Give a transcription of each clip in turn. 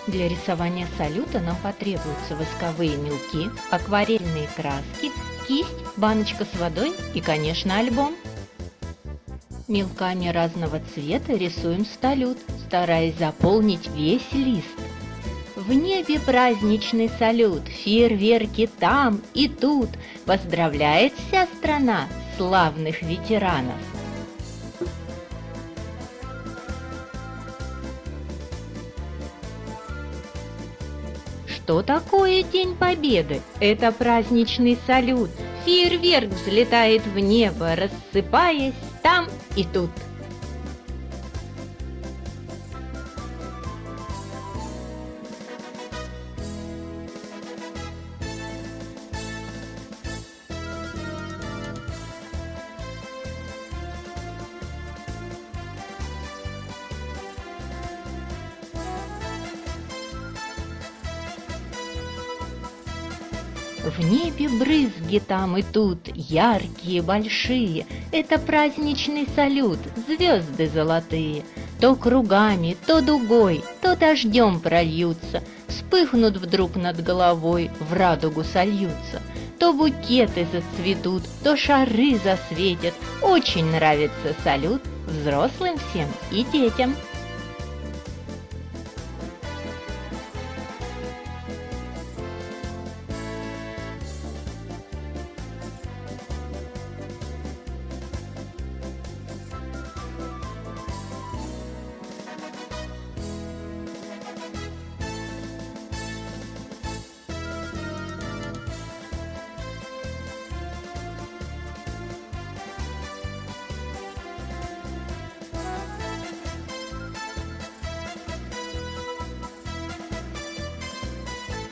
Для рисования салюта нам потребуются восковые мелки, акварельные краски, кисть, баночка с водой и, конечно, альбом. Мелками разного цвета рисуем салют, стараясь заполнить весь лист. В небе праздничный салют, фейерверки там и тут. Поздравляет вся страна славных ветеранов. Что такое День Победы? Это праздничный салют. Фейерверк взлетает в небо, рассыпаясь там и тут. В небе брызги там и тут, яркие, большие. Это праздничный салют, звезды золотые. То кругами, то дугой, то дождем прольются, вспыхнут вдруг над головой, в радугу сольются. То букеты зацветут, то шары засветят. Очень нравится салют взрослым всем и детям.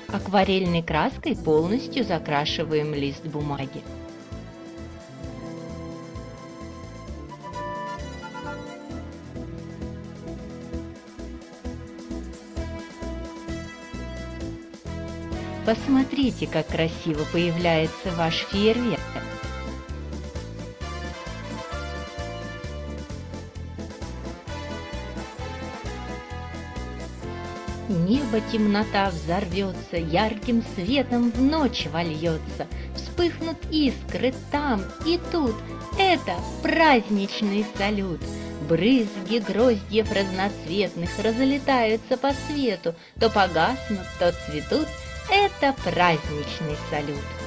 Акварельной краской полностью закрашиваем лист бумаги. Посмотрите, как красиво появляется ваш фейерверк. Небо темнота взорвется, ярким светом в ночь вольется. Вспыхнут искры там и тут. Это праздничный салют. Брызги гроздьев разноцветных разлетаются по свету, то погаснут, то цветут. Это праздничный салют.